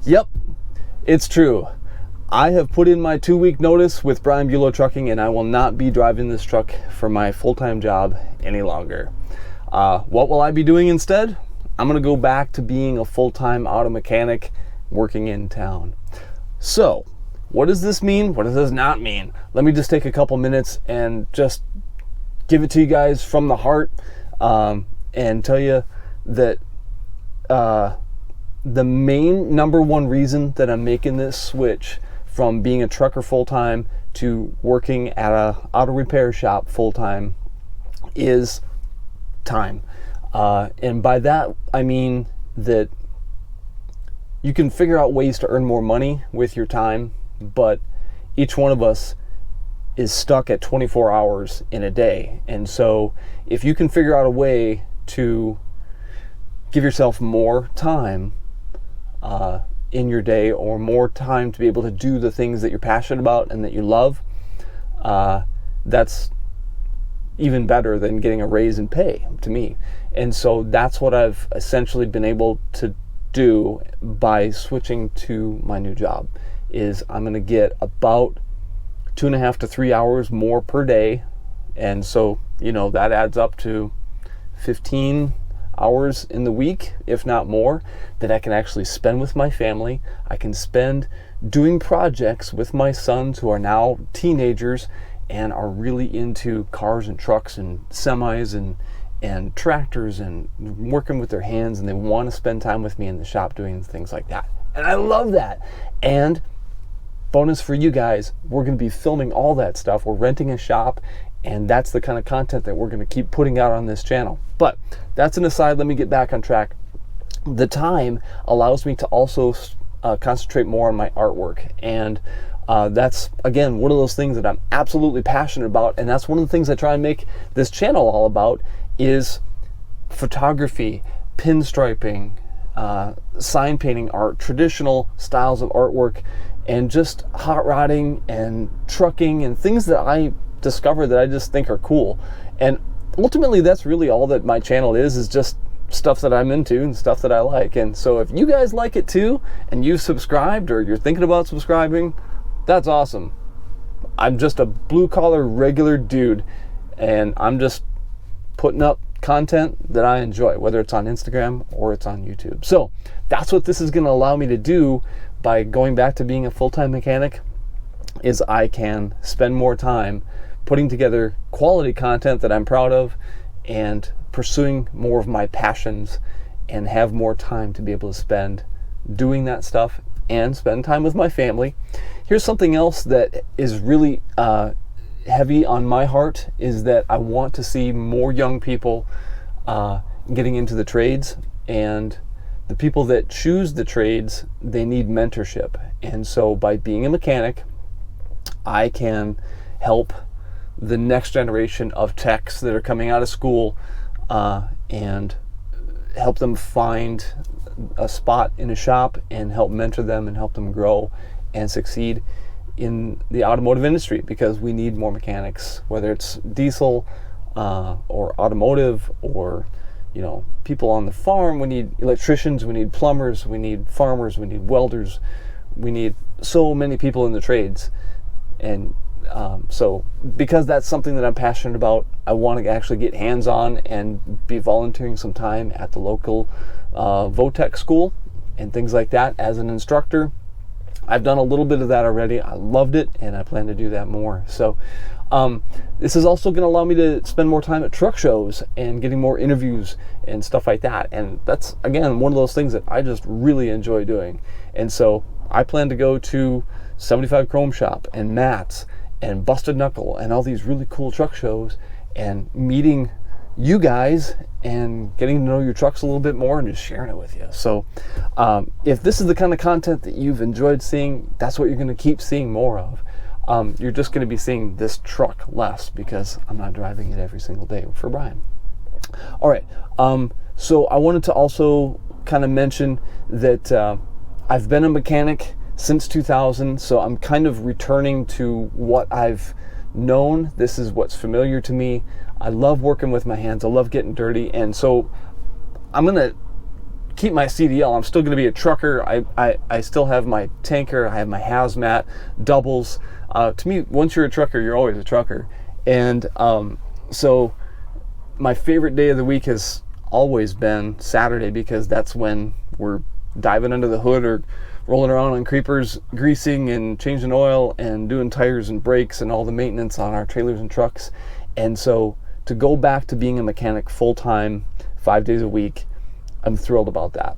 Yep, it's true. I have put in my 2-week notice with Brian Buelow Trucking, and I will not be driving this truck for my full-time job any longer. What will I be doing instead? I'm going to go back to being a full-time auto mechanic working in town. So, what does this mean? What does this not mean? Let me just take a couple minutes and just give it to you guys from the heart, and tell you that the main number one reason that I'm making this switch from being a trucker full-time to working at a auto repair shop full-time is time. And by that, I mean that you can figure out ways to earn more money with your time, but each one of us is stuck at 24 hours in a day. And so if you can figure out a way to give yourself more time in your day, or more time to be able to do the things that you're passionate about and that you love, that's even better than getting a raise in pay to me. And so that's what I've essentially been able to do by switching to my new job. Is I'm going to get about 2.5 to 3 hours more per day, and so that adds up to 15 hours in the week, if not more, that I can actually spend with my family. I can spend doing projects with my sons, who are now teenagers and are really into cars and trucks and semis and tractors and working with their hands, and they want to spend time with me in the shop doing things like that. And I love that. And bonus for you guys, we're going to be filming all that stuff. We're renting a shop, and that's the kind of content that we're going to keep putting out on this channel. But that's an aside. Let me get back on track. The time allows me to also concentrate more on my artwork, and that's, again, one of those things that I'm absolutely passionate about, and that's one of the things I try and make this channel all about, is photography, pinstriping, sign painting art, traditional styles of artwork, and just hot rodding and trucking and things that I discover that I just think are cool. And ultimately, that's really all that my channel is just stuff that I'm into and stuff that I like. And so if you guys like it too, and you've subscribed or you're thinking about subscribing, that's awesome. I'm just a blue-collar regular dude, and I'm just putting up content that I enjoy, whether it's on Instagram or it's on YouTube. So that's what this is going to allow me to do by going back to being a full-time mechanic, is I can spend more time putting together quality content that I'm proud of and pursuing more of my passions, and have more time to be able to spend doing that stuff and spend time with my family. Here's something else that is really heavy on my heart, is that I want to see more young people getting into the trades, and the people that choose the trades, they need mentorship. And so by being a mechanic, I can help the next generation of techs that are coming out of school and help them find a spot in a shop, and help mentor them and help them grow and succeed in the automotive industry, because we need more mechanics, whether it's diesel or automotive, or people on the farm. We need electricians, we need plumbers, we need farmers, we need welders, we need so many people in the trades. And so because that's something that I'm passionate about, I want to actually get hands-on and be volunteering some time at the local Votech school and things like that as an instructor. I've done a little bit of that already. I loved it, and I plan to do that more. So this is also going to allow me to spend more time at truck shows and getting more interviews and stuff like that. And that's, again, one of those things that I just really enjoy doing. And so I plan to go to 75 Chrome Shop and Matt's and Busted Knuckle and all these really cool truck shows, and meeting you guys and getting to know your trucks a little bit more and just sharing it with you. So if this is the kind of content that you've enjoyed seeing, that's what you're going to keep seeing more of. You're just going to be seeing this truck less, because I'm not driving it every single day for Brian. All right, so I wanted to also kind of mention that I've been a mechanic since 2000, so I'm kind of returning to what I've known. This is what's familiar to me. I love working with my hands. I love getting dirty, and so I'm going to keep my CDL. I'm still going to be a trucker. I still have my tanker. I have my hazmat, doubles. To me, once you're a trucker, you're always a trucker. And so my favorite day of the week has always been Saturday, because that's when we're diving under the hood or rolling around on creepers, greasing and changing oil and doing tires and brakes and all the maintenance on our trailers and trucks. And so to go back to being a mechanic full-time, 5 days a week, I'm thrilled about that.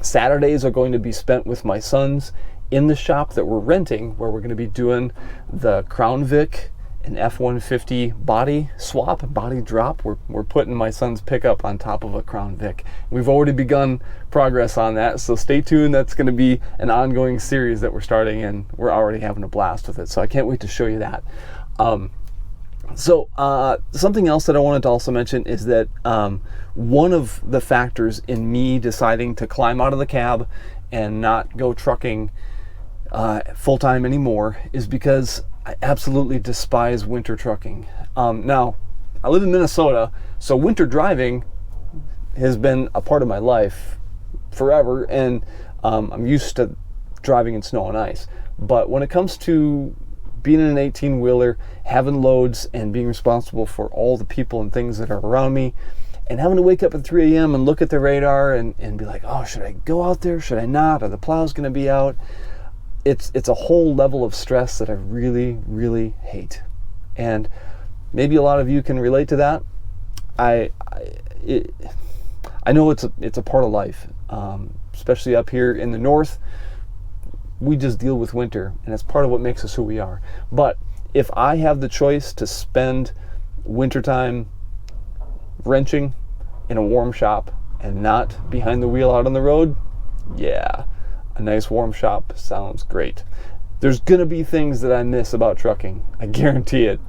Saturdays are going to be spent with my sons in the shop that we're renting, where we're going to be doing the Crown Vic and F-150 body swap, body drop. We're putting my son's pickup on top of a Crown Vic. We've already begun progress on that, so stay tuned. That's going to be an ongoing series that we're starting, and we're already having a blast with it, so I can't wait to show you that. Something else that I wanted to also mention is that one of the factors in me deciding to climb out of the cab and not go trucking full-time anymore is because I absolutely despise winter trucking. Now, I live in Minnesota, so winter driving has been a part of my life forever, and I'm used to driving in snow and ice. But when it comes to being in an 18-wheeler, having loads, and being responsible for all the people and things that are around me, and having to wake up at 3 a.m. and look at the radar and be like, oh, should I go out there? Should I not? Are the plows going to be out? It's a whole level of stress that I really, really hate. And maybe a lot of you can relate to that. I know it's a part of life, especially up here in the north. We just deal with winter, and it's part of what makes us who we are. But if I have the choice to spend wintertime wrenching in a warm shop and not behind the wheel out on the road, yeah, a nice warm shop sounds great. There's gonna be things that I miss about trucking, I guarantee it.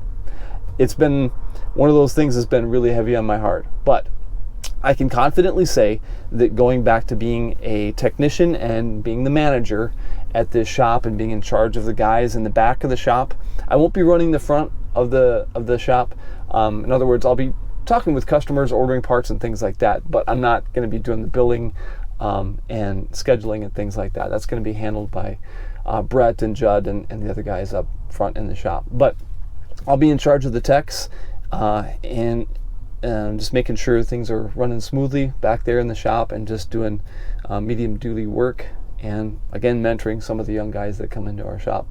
It's been one of those things that's been really heavy on my heart, but I can confidently say that going back to being a technician and being the manager at this shop and being in charge of the guys in the back of the shop, I won't be running the front of the shop. In other words, I'll be talking with customers, ordering parts and things like that, but I'm not going to be doing the billing and scheduling and things like that. That's going to be handled by Brett and Judd and the other guys up front in the shop. But I'll be in charge of the techs and just making sure things are running smoothly back there in the shop, and just doing medium duty work, and again mentoring some of the young guys that come into our shop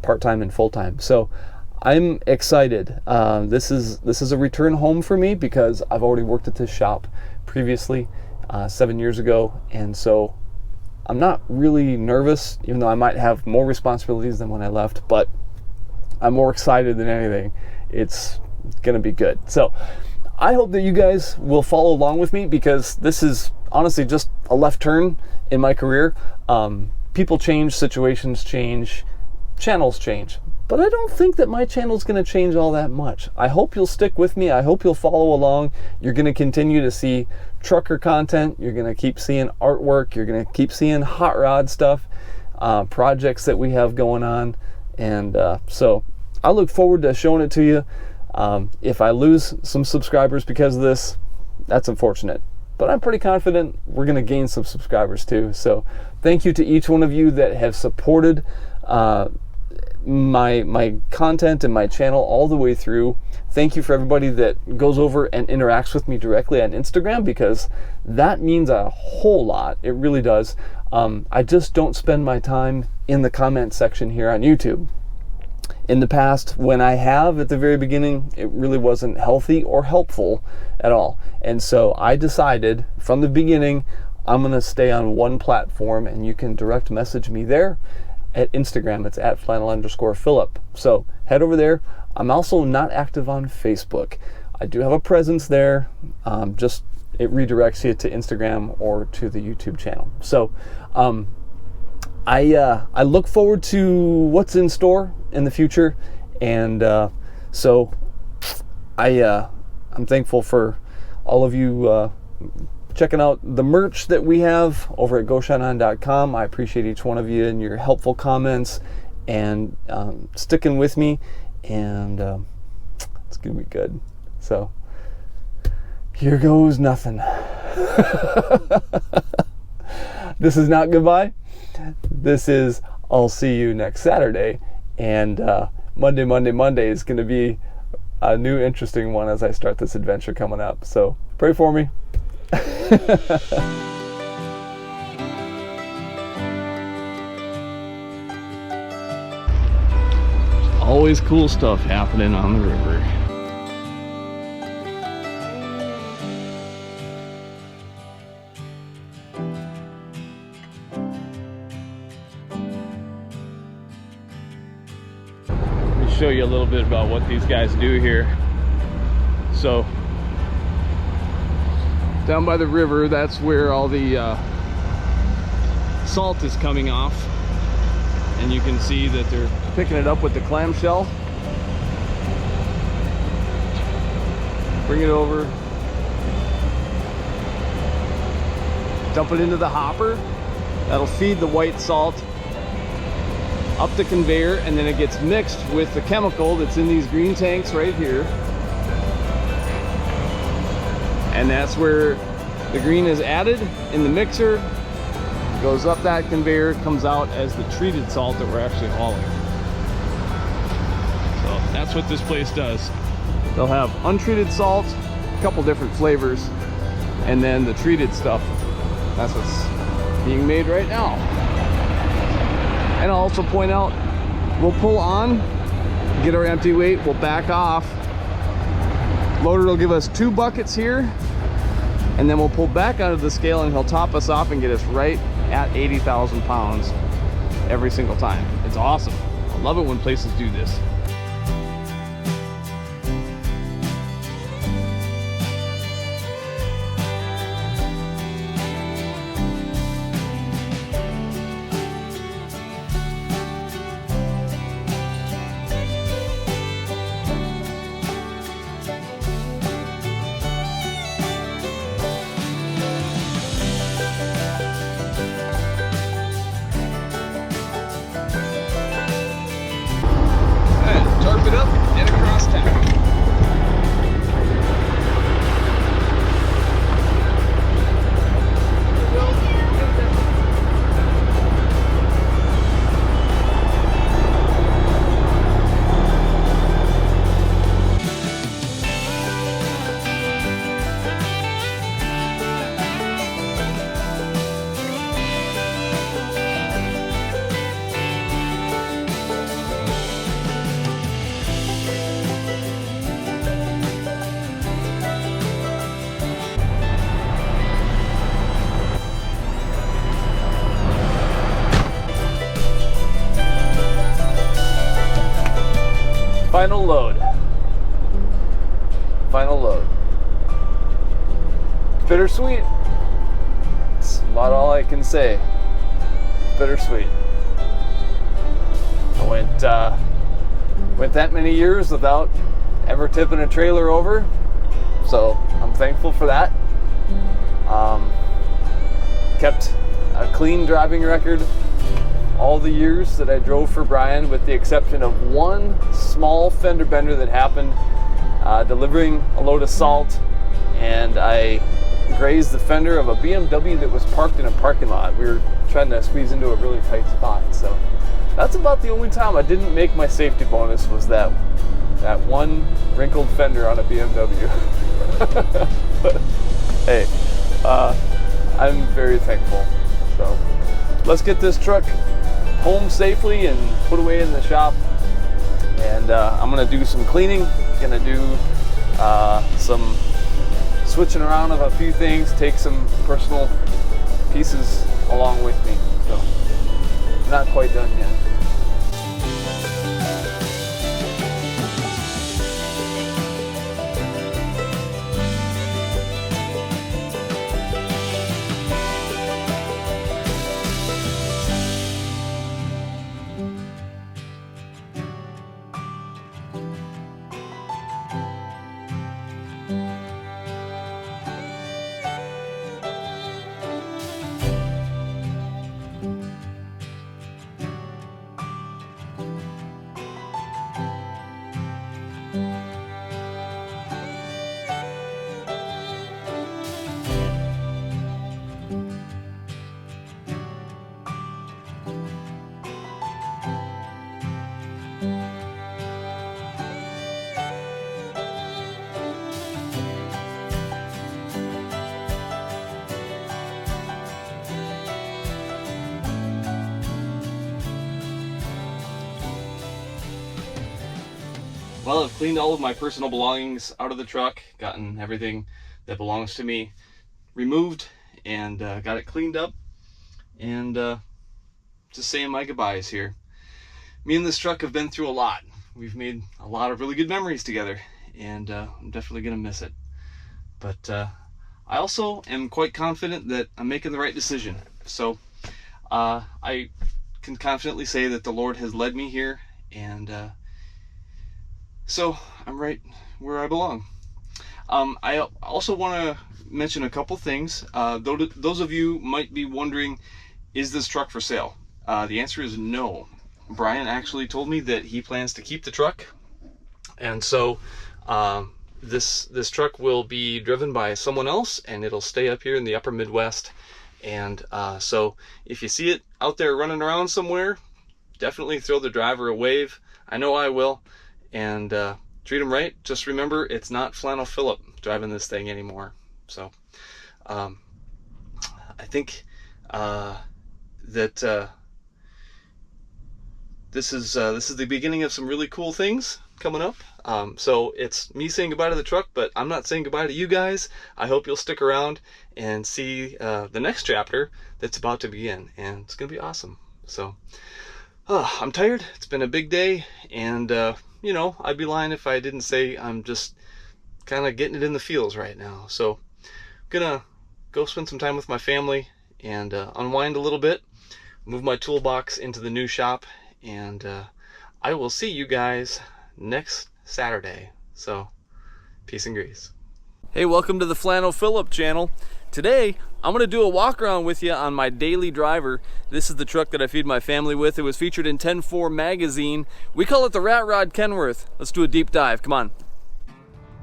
part-time and full-time. So I'm excited. This is a return home for me, because I've already worked at this shop previously 7 years ago, and so I'm not really nervous, even though I might have more responsibilities than when I left, but I'm more excited than anything. It's gonna be good. So I hope that you guys will follow along with me, because this is honestly just a left turn in my career. People change, situations change, channels change, but I don't think that my channel is going to change all that much. I hope you'll stick with me. I hope you'll follow along. You're going to continue to see trucker content. You're going to keep seeing artwork. You're going to keep seeing hot rod stuff, projects that we have going on. And so I look forward to showing it to you. If I lose some subscribers because of this, that's unfortunate. But I'm pretty confident we're going to gain some subscribers too. So thank you to each one of you that have supported my content and my channel all the way through. Thank you for everybody that goes over and interacts with me directly on Instagram, because that means a whole lot. It really does. I just don't spend my time in the comment section here on YouTube. In the past, when I have at the very beginning, it really wasn't healthy or helpful at all. And so I decided from the beginning, I'm going to stay on one platform, and you can direct message me there at Instagram. It's at Flannel_Phillip. So head over there. I'm also not active on Facebook. I do have a presence there. Just it redirects you to Instagram or to the YouTube channel. So I look forward to what's in store in the future, and so I'm thankful for all of you checking out the merch that we have over at GoShineOn.com. I appreciate each one of you and your helpful comments and sticking with me, and it's gonna be good. So here goes nothing. This is not goodbye. This is I'll see you next Saturday. And Monday is going to be a new interesting one as I start this adventure coming up. So pray for me. Always cool stuff happening on the river. Let me show you a little bit about what these guys do here. So down by the river, that's where all the salt is coming off. And you can see that they're picking it up with the clamshell. Bring it over. Dump it into the hopper. That'll feed the white salt up the conveyor, and then it gets mixed with the chemical that's in these green tanks right here. And that's where the green is added in the mixer. Goes up that conveyor, comes out as the treated salt that we're actually hauling. So that's what this place does. They'll have untreated salt, a couple different flavors, and then the treated stuff. That's what's being made right now. And I'll also point out, we'll pull on, get our empty weight, we'll back off. Loader will give us 2 buckets here, and then we'll pull back onto the scale and he'll top us off and get us right at 80,000 pounds every single time. It's awesome. I love it when places do this. It up and across town. Final load. Final load. Bittersweet. That's about all I can say. Bittersweet. I went that many years without ever tipping a trailer over, so I'm thankful for that. Kept a clean driving record all the years that I drove for Brian, with the exception of one small fender bender that happened delivering a load of salt, and I grazed the fender of a BMW that was parked in a parking lot. We were trying to squeeze into a really tight spot, so that's about the only time I didn't make my safety bonus, was that one wrinkled fender on a BMW. But hey, I'm very thankful. So let's get this truck home safely and put away in the shop, and I'm gonna do some cleaning, gonna do some switching around of a few things, take some personal pieces along with me, so I'm not quite done yet. Well, I've cleaned all of my personal belongings out of the truck, gotten everything that belongs to me removed, and got it cleaned up, and just saying my goodbyes here. Me and this truck have been through a lot. We've made a lot of really good memories together, and I'm definitely going to miss it. But I also am quite confident that I'm making the right decision. So I can confidently say that the Lord has led me here, and so I'm right where I belong. I also want to mention a couple things. Those of you might be wondering, is this truck for sale? The answer is no. Brian actually told me that he plans to keep the truck, and so this truck will be driven by someone else, and it'll stay up here in the upper Midwest. And so if you see it out there running around somewhere, definitely throw the driver a wave. I know I will. And treat him right. Just remember, it's not Flannel Phillip driving this thing anymore. So I think that this is the beginning of some really cool things coming up. So it's me saying goodbye to the truck, but I'm not saying goodbye to you guys. I hope you'll stick around and see the next chapter that's about to begin, and it's gonna be awesome. So I'm tired. It's been a big day, and you know, I'd be lying if I didn't say I'm just kind of getting it in the feels right now. So I'm gonna go spend some time with my family and unwind a little bit, move my toolbox into the new shop, and I will see you guys next Saturday. So peace and grease. Hey, welcome to the Flannel Phillip channel. Today I'm going to do a walk around with you on my daily driver. This is the truck that I feed my family with. It was featured in 10-4 magazine. We call it the Rat Rod Kenworth. Let's do a deep dive. Come on.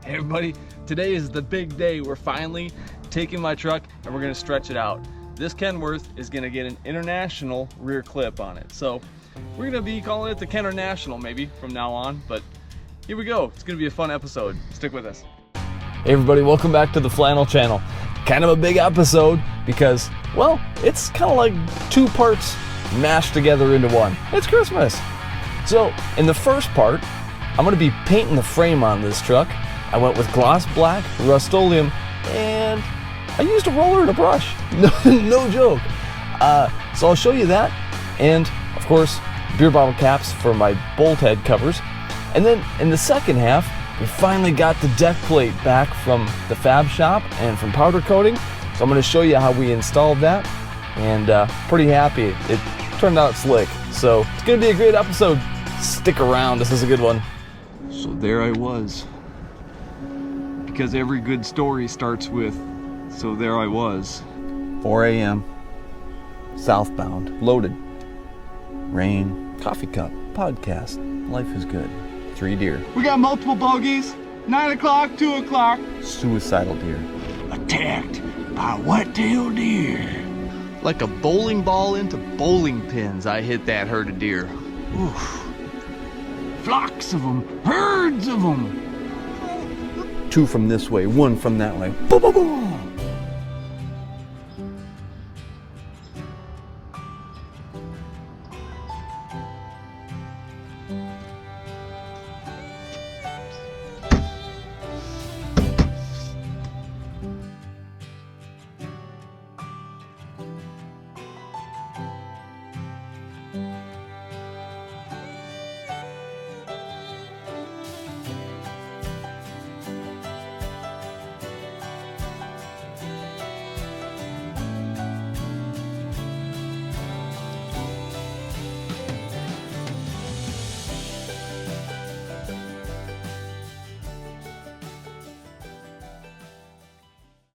Hey everybody, today is the big day. We're finally taking my truck and we're going to stretch it out. This Kenworth is going to get an international rear clip on it. So we're going to be calling it the Kenner-national maybe from now on, but here we go. It's going to be a fun episode. Stick with us. Hey everybody, welcome back to the Flannel channel. Kind of a big episode because, well, it's kind of like two parts mashed together into one. It's Christmas. So in the first part, I'm going to be painting the frame on this truck. I went with gloss black, Rust-Oleum, and I used a roller and a brush. No joke. So I'll show you that, and of course beer bottle caps for my bolt head covers. And then in the second half, we finally got the deck plate back from the fab shop and from powder coating. So I'm going to show you how we installed that, and pretty happy. It turned out slick. So it's going to be a great episode. Stick around. This is a good one. So there I was. Because every good story starts with, so there I was. 4 a.m. Southbound. Loaded. Rain. Coffee cup. Podcast. Life is good. 3 deer. We got multiple bogeys. 9 o'clock, 2 o'clock. Suicidal deer. Attacked by white-tailed deer. Like a bowling ball into bowling pins, I hit that herd of deer. Oof. Flocks of them, herds of them. 2 from this way, 1 from that way. Boom, boom, boom.